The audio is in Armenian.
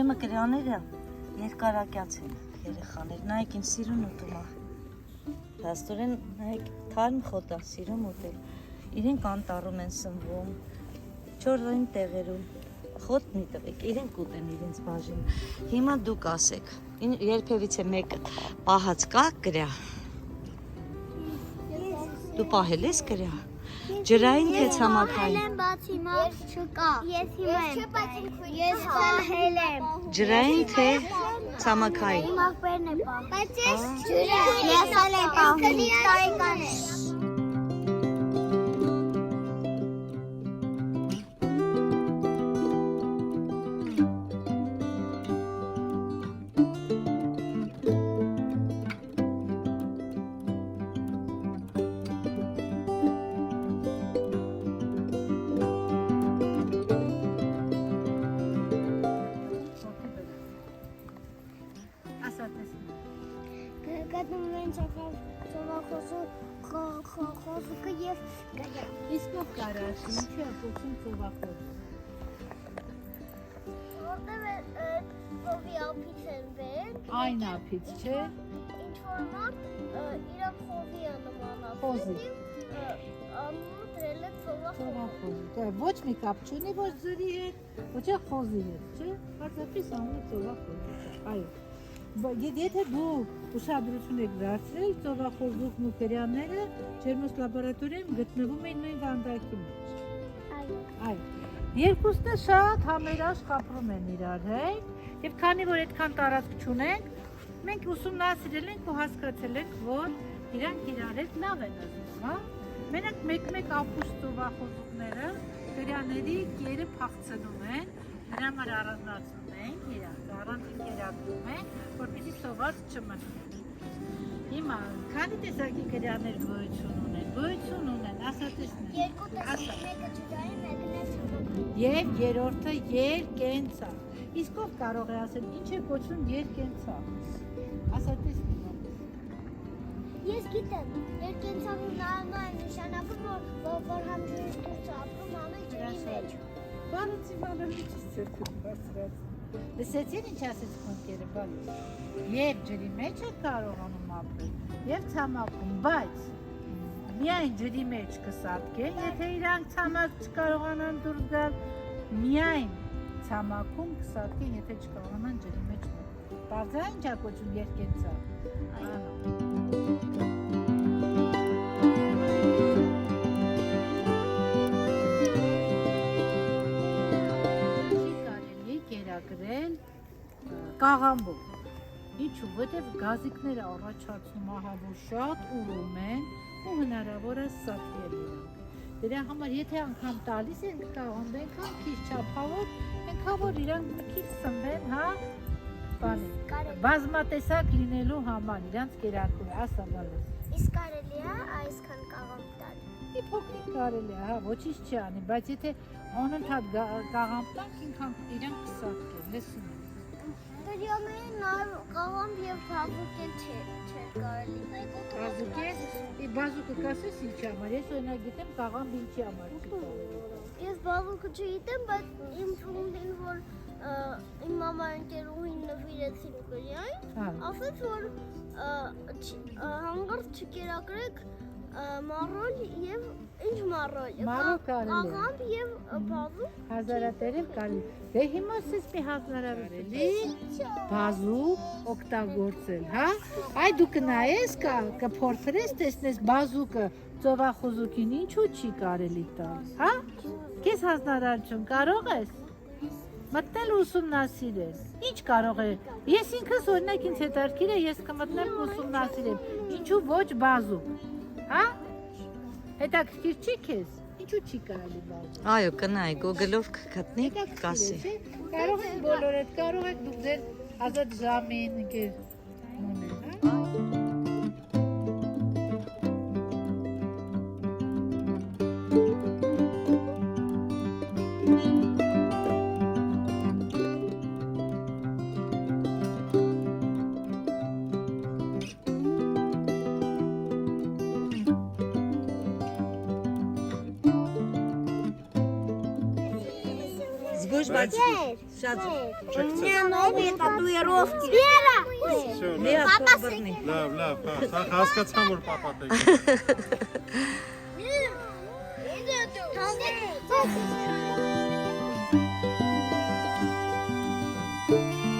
ուրեմն կրաները երկարակյաց են երեխաներ, նայեք ինչ սիրուն ուտում է։ Դաստորեն նայեք թարմ խոտ է սիրում ուտել։ Իրենք անտառում են սնվում, չորային տեղերում։ Խոտ մի տվեք, իրենք ուտեն իրենց բաժին։ Հիմա դուք ասեք, երբևիցե մեկը պահած կա կրա։ Դու պահել ես կրա։ Ջրային թե ցամաքային։ Ես բացի մոտ չկա։ Ես հիմա եմ։ Ես պահել եմ։ Ջրային թե ցամաքային։ Իմ ախպերն է պահել։ Բայց ես ջրային։ Ես ալ եմ պահում։ Տարեկան է։ Գտնում են ծովախոսուկը և գայա։ Իսկ ով կարաշ, ինչու է կոչում ծովախոս։ Որտև է ծովի ափից են բերել։ Այն ափից, չէ։ Ինչ-որ մարդ իրան խոզի է նմանացել։ Խոզի։ Անունը դրել է ծովախոս։ Ծովախոս։ Ոչ մի կապ չունի ոչ ջրի հետ, ոչ էլ խոզի հետ, չէ։ Պարզապես անունը ծովախոս։ Այո։ Եթե դու ուշադրություն եք դարձրել, ծովախոզուկն ու կրանները ջերմոց լաբորատորիայում գտնվում են նույն վանդակի մեջ։ Այո։ Երկուսն է շատ համերաշխ ապրում են իրար հետ եւ քանի որ այդքան տարածք չունենք, մենք ուսումնասիրել ենք ու հասկացել ենք, որ իրանք իրար հետ լավ են ազդում, հա։ Մենակ մեկ-մեկ ապուշ ծովախոզուկները կրաների կերը փախցնում են, դրա համար առանձնացնում են իրանք, առանձին կերակրում են, որպեսզի սոված չմնան։ Հիմա քանի տեսակի կրաներ գոյություն ունեն, ասա տեսնենք։ Երկու տեսակ, մեկը ջրային, մեկն է ցամաքային։ Եվ երրորդը երկենցաղ։ Իսկ ով կարող է ասել, ինչ է կոչվում երկենցաղ։ Ասա տեսնենք։ Ես գիտեմ, երկենցաղը նայ նշանակում որ համ ջրից դուրս ապրում, համ էլ ջրի մեջ։ Բանոցի մանալիչից ծրկում բարձրած։ Լսեցին ինչ ասեց քոնկերը բանը։ Եվ ջրի մեջ է կարողանում ապրել, եւ ցամաքում, բայց միայն ջրի մեջ կսատկեն, եթե իրանք ցամաք չկարողանան դուրս գալ, միայն ցամաքում կսատկեն, եթե չկարողանան ջրի մեջ մտնել։ Բարձր ինչ է կոչվում երկենցաղ։ Գրել կաղամբով։ Ինչու, որտեվ գազիկները առաջացնում ահա որ շատ ուռում են ու հնարավոր է սատկել իրանք։ Դրա համար եթե անգամ տալիս ենք կաղամբը, այնքան քիչ չափավոր, այնքան որ իրանք քիչ սնվեն, հա, բանը։ Բազմատեսակ լինելու համար իրանք կերակրում է, ասա բալես։ Իսկ կարելի է այսքան կաղամբ տալ։ Մի փոքրիկ կարելի է, հա, ոչինչ չի անի, բայց եթե անընդհատ կաղամբ տանք, ինքան իրանք կսատկեն, լսում եք։ Դրյաներին նաև կաղամբ և բազուկ էլ չէր կարելի։ Բազուկ է, բազուկը կասես ինչի համար, ես օրինակ գիտեմ կաղամբ ինչի համար չի կարելի։ Ես բազուկը չգիտեմ, բայց իմ ծնունդին, որ իմ մամա-ընկերուհին նվիրեցին կրիային, ասաց, որ հանգարտ չկերակրեք մառոլ և ինչ մառոլ։ Մառոլ կարելի է։ Կաղամբ և բազուկ։ Հազարատերև կարելի։ Դե հիմա սես մի հազարավելի բազուկ օգտագործել, հա։ Այ դու կնայես, կփորձես, տեսնես բազուկը ծովախոզուկին ինչու չի կարելի տալ, հա։ Քեզ հանրարարություն կարող ես մտնել ու ուսումնասիրել։ Ինչ կարող է։ Ես ինքս օրինակ ինձ հետաքրքիր է, ես կմտնեմ ու ուսումնասիրեմ։ Ինչու ոչ բազուկ։ Հա։ Հետաքրքիր չի քեզ։ Ինչու չի կարելի բազուկ։ Այո, կնայի, Google-ով կգտնի, կասի։ Կարող եք բոլորը, կարող եք դուք ձեր ազատ ժամին ընկեր մոնել, հա։ Շատ У меня новые татуировки. Вера! Всё, Լիա Պապա թող բռնի։ լավ, լավ, հա, սա հասկացամ որ պապա տեք։ Thank you.